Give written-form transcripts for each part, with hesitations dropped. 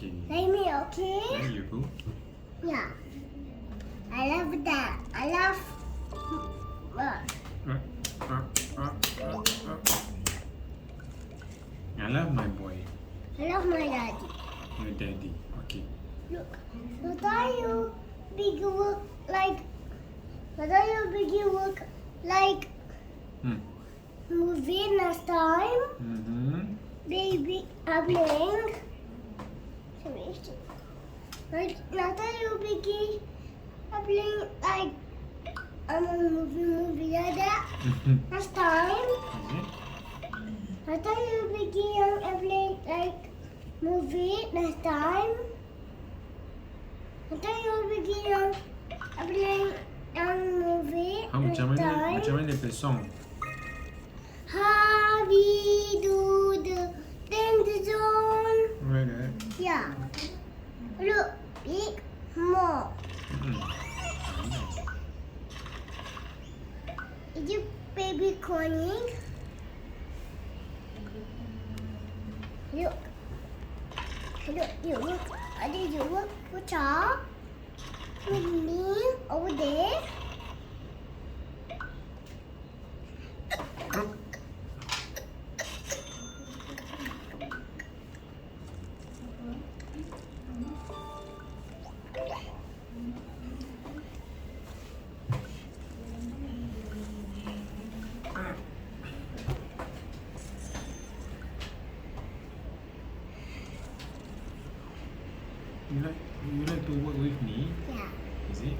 Okay. Like me, okay? There you go. Yeah. I love that. I love. Uh, uh, uh, uh. I love my boy. I love my daddy. Your daddy. Okay. Look. What are you big work like? What are you big work like? Movie last time? Baby, I'm playing. Like, not are you big? I'm playing like I'm a movie like that. Last time? I thought you began playing like movie last time. I thought you began playing movie last time. Macam mana the song? Happy do the danger zone. Right. Yeah. Look, big more. Is your baby crying? Look. Look, you look. Ada juga kucing. Ini over there. You like to work with me? Yeah. Is it?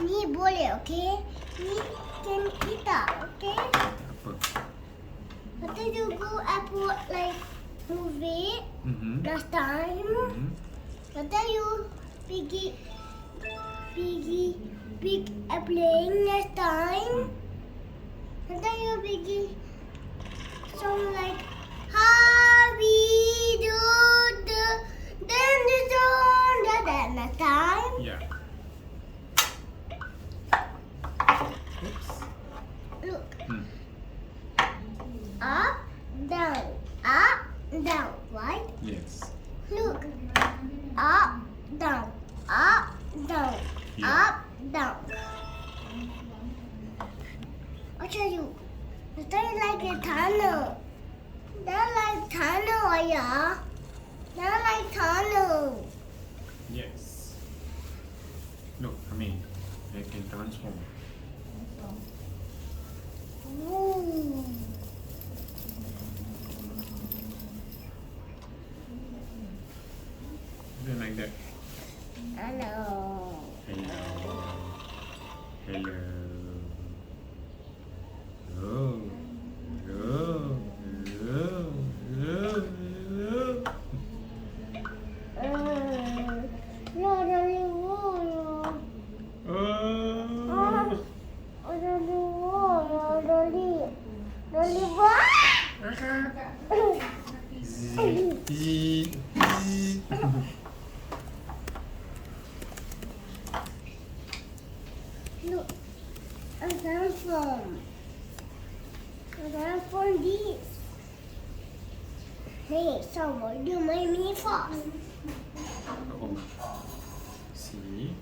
Ni boleh, okay? Ni can kita, okay? Apa? Lepas tu juga aku like movie last time. Lepas tu you pergi big airplane last time. Lepas tu you pergi song like Happy do the danger zone that last time. Yeah. Oops. Look. Up, down, right? Yes. Look. Up, down, Yeah. up, down. I'll tell you. It's like a tunnel. They're like tunnel, ayah. They're like tunnel. Yes. Look, I mean, they can transform. Ooh. Something like that. Hello. Hello. Hello. Oh. Oh. Oh. Oh. No, dari mana? Dari Look, I transform. I transform this. Hey, someone do my me first. Oh. See?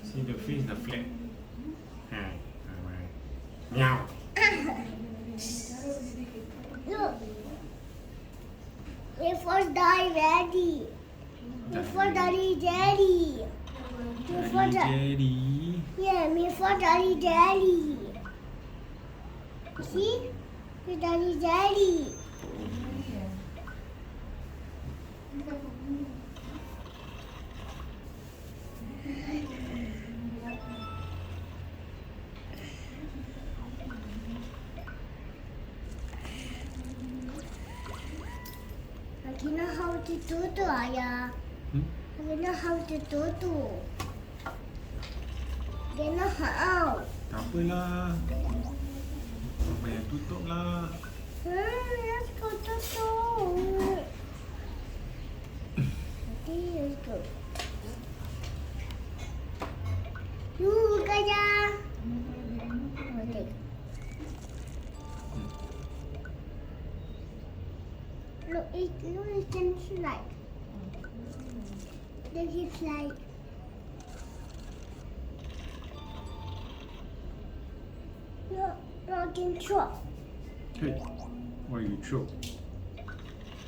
See the face, the flat. Hi. Alright. Meow. Look. Me first die ready. Me first daddy daddy. Me first Daddy. yeah, me first daddy daddy. See? Me daddy daddy. I know how to do, ayah. I know how to do. I know how. Tak apalah. Apa yang tutup lah. Let's go to. Okay, let's go. Look, ayah. Okay. Look, it can slide. Look, it slide. Look, I can chop. Hey, why you throw?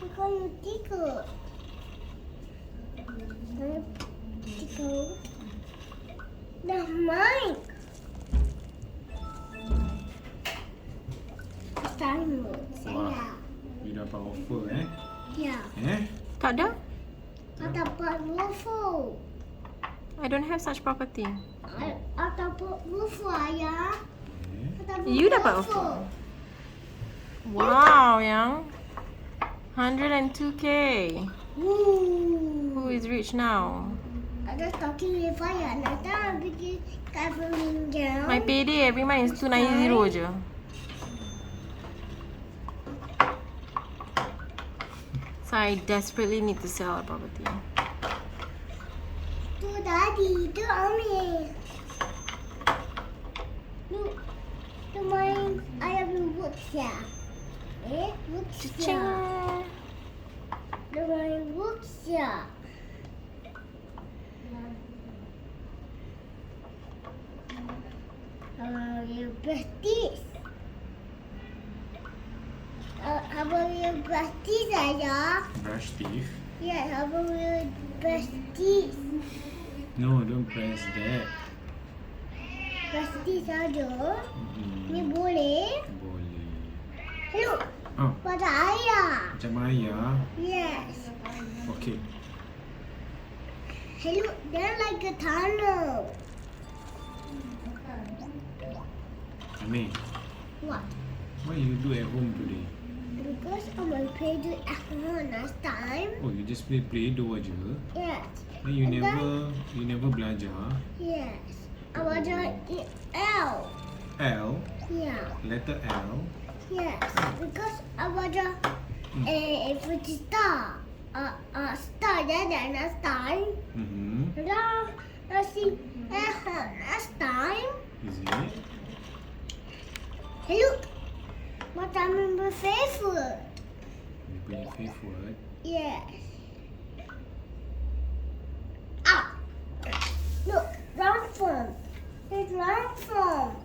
Because you tickle. Tickle. That's mine. It's time. Wah, you dapat offer Yeah. Tak ada? I dapat waffle. I don't have such property. I dapat waffle, ayah. I dapat You dapat waffle? Wow, yang 102k. Woo. Who is rich now? I just talking with ayah. Nanti I pergi covering down. My payday every month is 290 je. So I desperately need to sell a property. Tu daddy, tu Ami. Tu main ayah punya books ya. Books ya. Ching. Tu main books ya. You besties. Abang you besties ayah. Brush teeth? Yes, abang you besties. No, don't press that. Besties aja. Mm-mm. Ni boleh. Boleh. Hello. Oh, Pada ayah. macam ayah. Yes. Okay. Hello, they're like a tunnel. Amir, What? what you do at home today? Because I will play it at home last time. Oh, you just play-doh aja. Yes. Then you And never belajar. Yes. I was in L. L, Yeah. letter L. Yes. Because I was if it's star. Star then last time. Mm-hmm. Now I see last time. Is it? Hey look. What I remember favorite. You punya favorite. Yes. Ah! Look, round form. It's round form.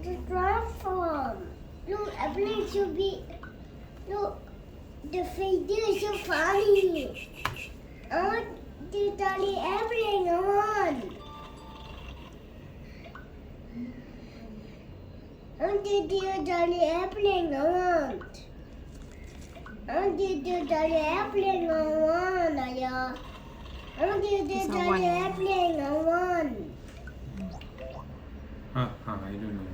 It's round form. Look, I believe to be. Look, the video is so funny. I want to tell you everything I want. I want to tell you everything I want. I want to tell you everything I want, ayah. I want to It's a tell one. you everything I want. I don't know.